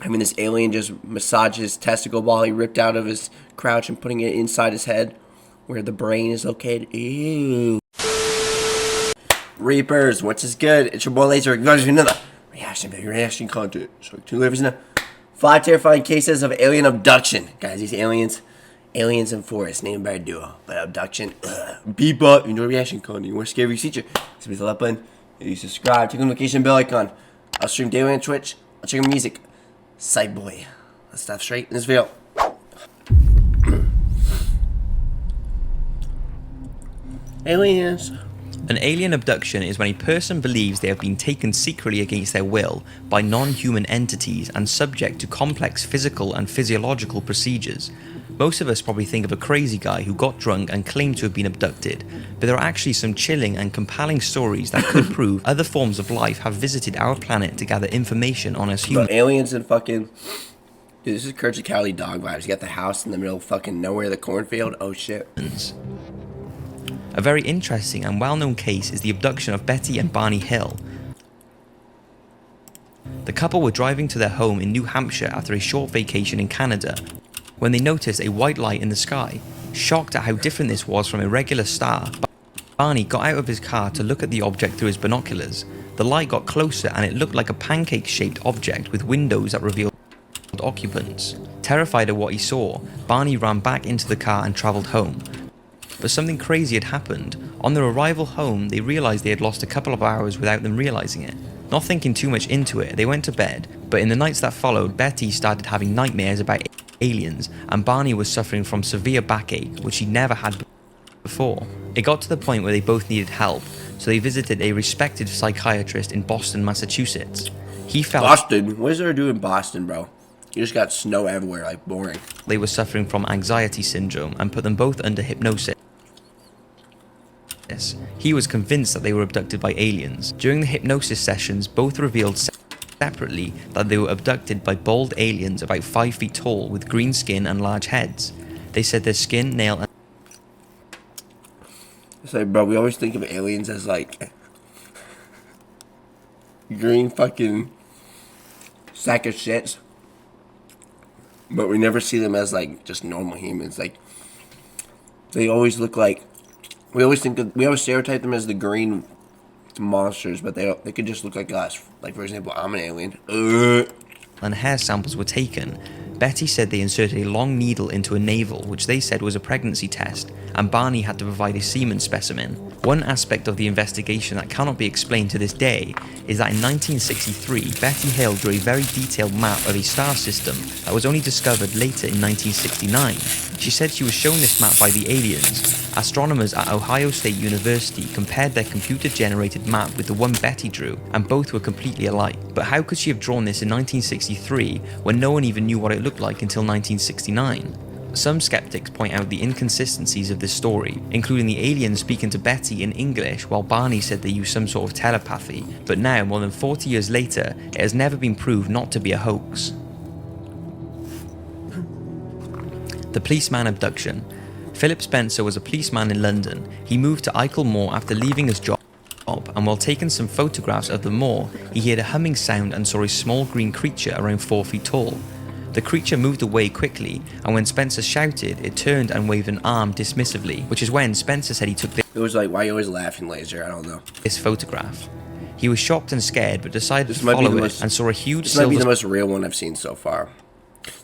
Having this alien just massage his testicle ball he ripped out of his crouch and putting it inside his head where the brain is located. Ew. Reapers, what's good? It's your boy Laser. You guys another reaction content. So 2 livers now. 5 terrifying cases of alien abduction. Guys, these aliens in forest named by a duo. But abduction, beep up. You know reaction content. You want to scary feature? So hit the like button. You subscribe. Click on the notification bell icon. I'll stream daily on Twitch. I'll check my music. Sight boy. Let's stop straight in this video. Aliens. An alien abduction is when a person believes they have been taken secretly against their will by non-human entities and subject to complex physical and physiological procedures. Most of us probably think of a crazy guy who got drunk and claimed to have been abducted, but there are actually some chilling and compelling stories that could prove other forms of life have visited our planet to gather information on us humans. Aliens and fucking... Dude, this is 𝐂𝐳𝐞𝐫𝐞 dog vibes. You got the house in the middle of fucking nowhere, the cornfield. Oh shit. A very interesting and well-known case is the abduction of Betty and Barney Hill. The couple were driving to their home in New Hampshire after a short vacation in Canada when they noticed a white light in the sky. Shocked at how different this was from a regular star, Barney got out of his car to look at the object through his binoculars. The light got closer and it looked like a pancake-shaped object with windows that revealed occupants. Terrified of what he saw, Barney ran back into the car and travelled home. But something crazy had happened. On their arrival home, they realised they had lost a couple of hours without them realising it. Not thinking too much into it, they went to bed, but in the nights that followed, Betty started having nightmares about aliens, and Barney was suffering from severe backache, which he never had before. It got to the point where they both needed help, so they visited a respected psychiatrist in Boston, Massachusetts. He felt Boston? What is there to do in Boston, bro? You just got snow everywhere, like boring. They were suffering from anxiety syndrome and put them both under hypnosis. He was convinced that they were abducted by aliens. During the hypnosis sessions, both revealed separately that they were abducted by bald aliens about 5 feet tall with green skin and large heads. They said their skin, nail and... It's like, bro, we always think of aliens as like green fucking sack of shits. But we never see them as like just normal humans. Like, they always look like... We always stereotype them as the green monsters, but they could just look like us. Like, for example, I'm an alien. And hair samples were taken. Betty said they inserted a long needle into a navel, which they said was a pregnancy test, and Barney had to provide a semen specimen. One aspect of the investigation that cannot be explained to this day is that in 1963, Betty Hill drew a very detailed map of a star system that was only discovered later in 1969. She said she was shown this map by the aliens. Astronomers at Ohio State University compared their computer-generated map with the one Betty drew, and both were completely alike. But how could she have drawn this in 1963 when no one even knew what it looked like until 1969? Some skeptics point out the inconsistencies of this story, including the aliens speaking to Betty in English while Barney said they used some sort of telepathy, but now, more than 40 years later, it has never been proved not to be a hoax. The policeman abduction. Philip Spencer was a policeman in London. He moved to 𝐈𝐭'𝐬 Moor after leaving his job, and while taking some photographs of the moor, he heard a humming sound and saw a small green creature around 4 feet tall. The creature moved away quickly, and when Spencer shouted, it turned and waved an arm dismissively, which is when Spencer said he took It was like, why are you always laughing, Laser? I don't know. this photograph. He was shocked and scared, but decided to follow it and saw a huge This might be silver the most real one I've seen so far.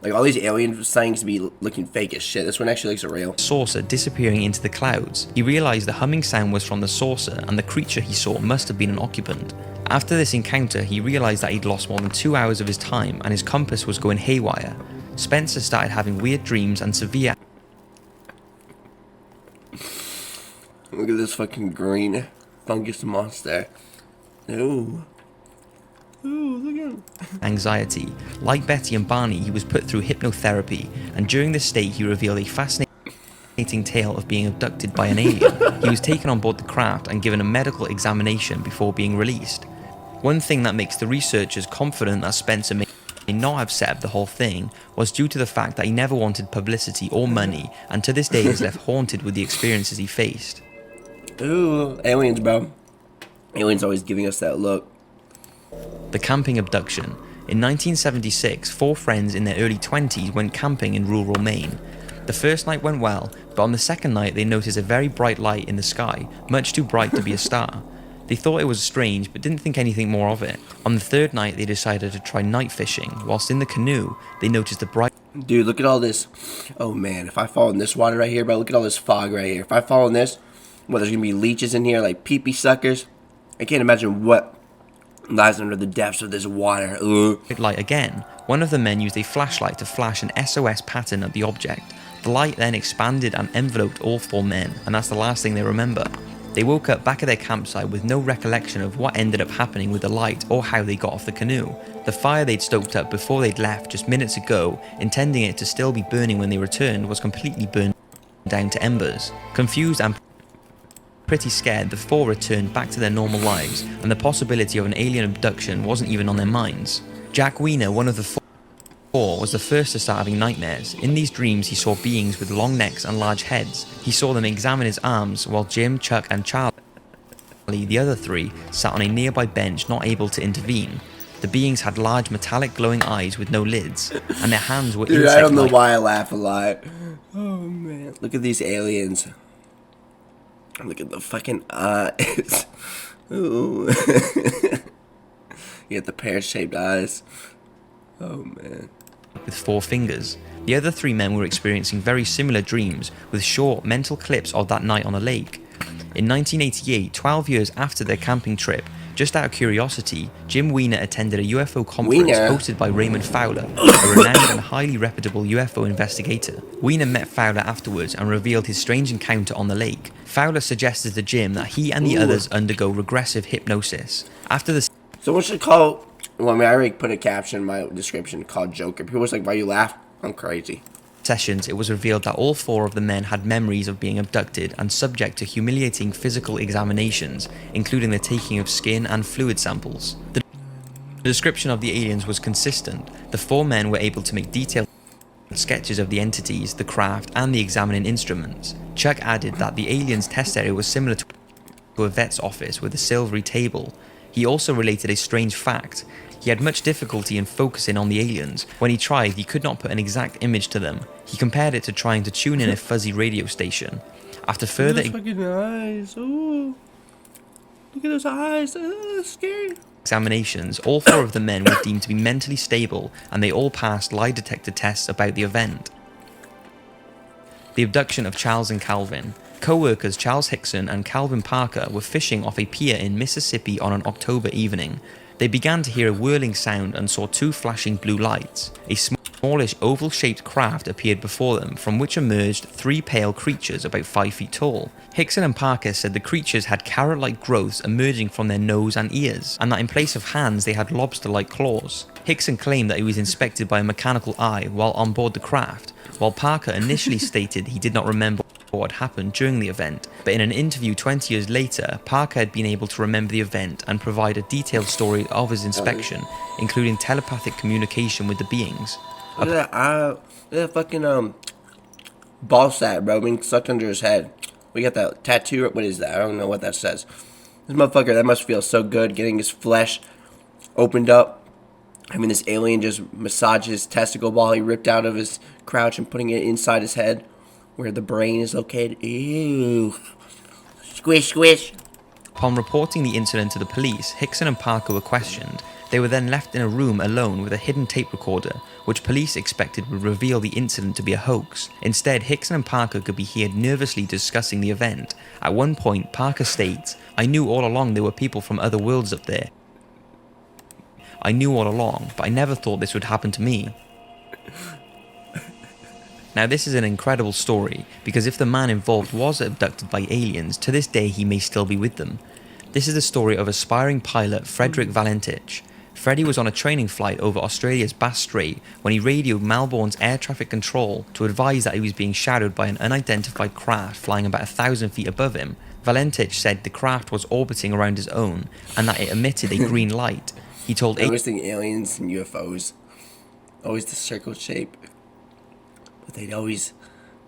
Like, all these alien sightings be looking fake as shit. This one actually looks real. saucer disappearing into the clouds. He realized the humming sound was from the saucer, and the creature he saw must have been an occupant. After this encounter, he realized that he'd lost more than 2 hours of his time and his compass was going haywire. Spencer started having weird dreams and severe... Look at this fucking green fungus monster. Ooh. Ooh, look at him. anxiety. Like Betty and Barney, he was put through hypnotherapy, and during this state he revealed a fascinating tale of being abducted by an alien. He was taken on board the craft and given a medical examination before being released. One thing that makes the researchers confident that Spencer may not have set up the whole thing was due to the fact that he never wanted publicity or money, and to this day is left haunted with the experiences he faced. Ooh, aliens, bro. Aliens always giving us that look. The camping abduction. In 1976, 4 friends in their early 20s went camping in rural Maine. The first night went well, but on the second night they noticed a very bright light in the sky, much too bright to be a star. They thought it was strange, but didn't think anything more of it. On the third night, they decided to try night fishing. Whilst in the canoe, they noticed a bright... Dude, look at all this. Oh, man. If I fall in this water right here, bro, look at all this fog right here. If I fall in this, well, there's going to be leeches in here, like pee-pee suckers. I can't imagine what lies under the depths of this water. Ugh. light again. One of the men used a flashlight to flash an SOS pattern at the object. The light then expanded and enveloped all 4 men, and that's the last thing they remember. They woke up back at their campsite with no recollection of what ended up happening with the light or how they got off the canoe. The fire they'd stoked up before they'd left just minutes ago, intending it to still be burning when they returned, was completely burned down to embers. Confused and pretty scared, the 4 returned back to their normal lives, and the possibility of an alien abduction wasn't even on their minds. Jack Weiner, one of the 4, was the first to start having nightmares. In these dreams, he saw beings with long necks and large heads. He saw them examine his arms, while Jim, Chuck, and Charlie, the other 3, sat on a nearby bench, not able to intervene. The beings had large metallic glowing eyes with no lids, and their hands were Dude, I don't know insect-like. why I laugh a lot. Oh, man. Look at these aliens. Look at the fucking eyes. Ooh. You get the pear-shaped eyes. Oh, man. With 4 fingers. The other 3 men were experiencing very similar dreams, with short mental clips of that night on the lake. In 1988, 12 years after their camping trip, just out of curiosity, Jim Weiner attended a UFO conference hosted by Raymond Fowler, a renowned and highly reputable UFO investigator. Weiner met Fowler afterwards and revealed his strange encounter on the lake. Fowler suggested to Jim that he and the others undergo regressive hypnosis. After the... Someone should call... Well, I mean, I already put a caption in my description called Joker. People was like, why you laugh? I'm crazy. Sessions, it was revealed that all 4 of the men had memories of being abducted and subject to humiliating physical examinations, including the taking of skin and fluid samples. The description of the aliens was consistent. The 4 men were able to make detailed sketches of the entities, the craft, and the examining instruments. Chuck added that the aliens' test area was similar to a vet's office with a silvery table. He also related a strange fact. He had much difficulty in focusing on the aliens. When he tried, he could not put an exact image to them. He compared it to trying to tune in a fuzzy radio station. After further fucking eyes. Ooh. Look at those eyes. Scary. examinations, all 4 of the men were deemed to be mentally stable, and they all passed lie detector tests about the event. The abduction of Charles and Calvin. Co-workers Charles Hickson and Calvin Parker were fishing off a pier in Mississippi on an October evening. They began to hear a whirling sound and saw 2 flashing blue lights. A smallish oval-shaped craft appeared before them, from which emerged 3 pale creatures about 5 feet tall. Hickson and Parker said the creatures had carrot-like growths emerging from their nose and ears, and that in place of hands they had lobster-like claws. Hickson claimed that he was inspected by a mechanical eye while on board the craft, while Parker initially stated he did not remember what had happened during the event, but in an interview 20 years later, Parker had been able to remember the event and provide a detailed story of his inspection, including telepathic communication with the beings. Look at that, look at that fucking, ball sack, bro, being sucked under his head. We got that tattoo, what is that? I don't know what that says. This motherfucker, that must feel so good, getting his flesh opened up. Having this alien just massage his testicle ball he ripped out of his crouch and putting it inside his head, where the brain is located. Ew. Squish, squish. Upon reporting the incident to the police, Hickson and Parker were questioned. They were then left in a room alone with a hidden tape recorder, which police expected would reveal the incident to be a hoax. Instead, Hickson and Parker could be heard nervously discussing the event. At one point, Parker states, "I knew all along there were people from other worlds up there. I knew all along, but I never thought this would happen to me." Now this is an incredible story, because if the man involved was abducted by aliens, to this day he may still be with them. This is the story of aspiring pilot Frederick Valentino. Freddie was on a training flight over Australia's Bass Strait when he radioed Melbourne's air traffic control to advise that he was being shadowed by an unidentified craft flying about 1,000 feet above him. Valentino said the craft was orbiting around his own and that it emitted a green light. He told I always think aliens and UFOs, always the circle shape. But they'd always,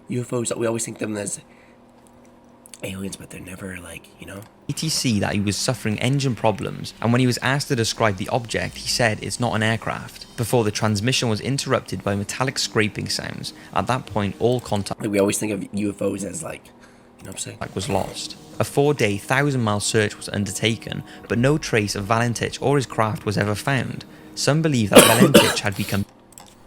UFOs, we always think them as aliens, but they're never like, you know. ATC that he was suffering engine problems, and when he was asked to describe the object, he said it's not an aircraft, before the transmission was interrupted by metallic scraping sounds. At that point, all contact We always think of UFOs as like, you know what I'm saying? was lost. A 4-day, 1,000-mile search was undertaken, but no trace of Valentich or his craft was ever found. Some believe that Valentich had become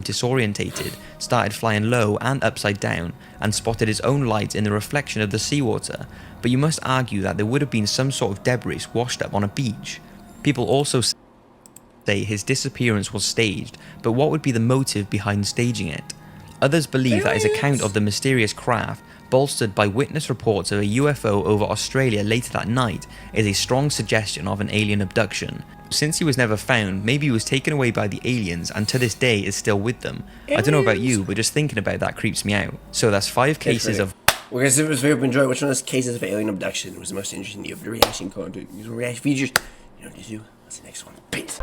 disorientated, started flying low and upside down, and spotted his own light in the reflection of the seawater, but you must argue that there would have been some sort of debris washed up on a beach. People also say his disappearance was staged, but what would be the motive behind staging it? Others believe that his account of the mysterious craft, bolstered by witness reports of a UFO over Australia later that night, is a strong suggestion of an alien abduction. Since he was never found, maybe he was taken away by the aliens and to this day is still with them. I don't know about you, but just thinking about that creeps me out. So that's 5 cases of... Well guys, if it was very enjoyed, which one of those cases of alien abduction was the most interesting to you? The reaction content, these reaction features, you know what to do. What's the next one? Peace.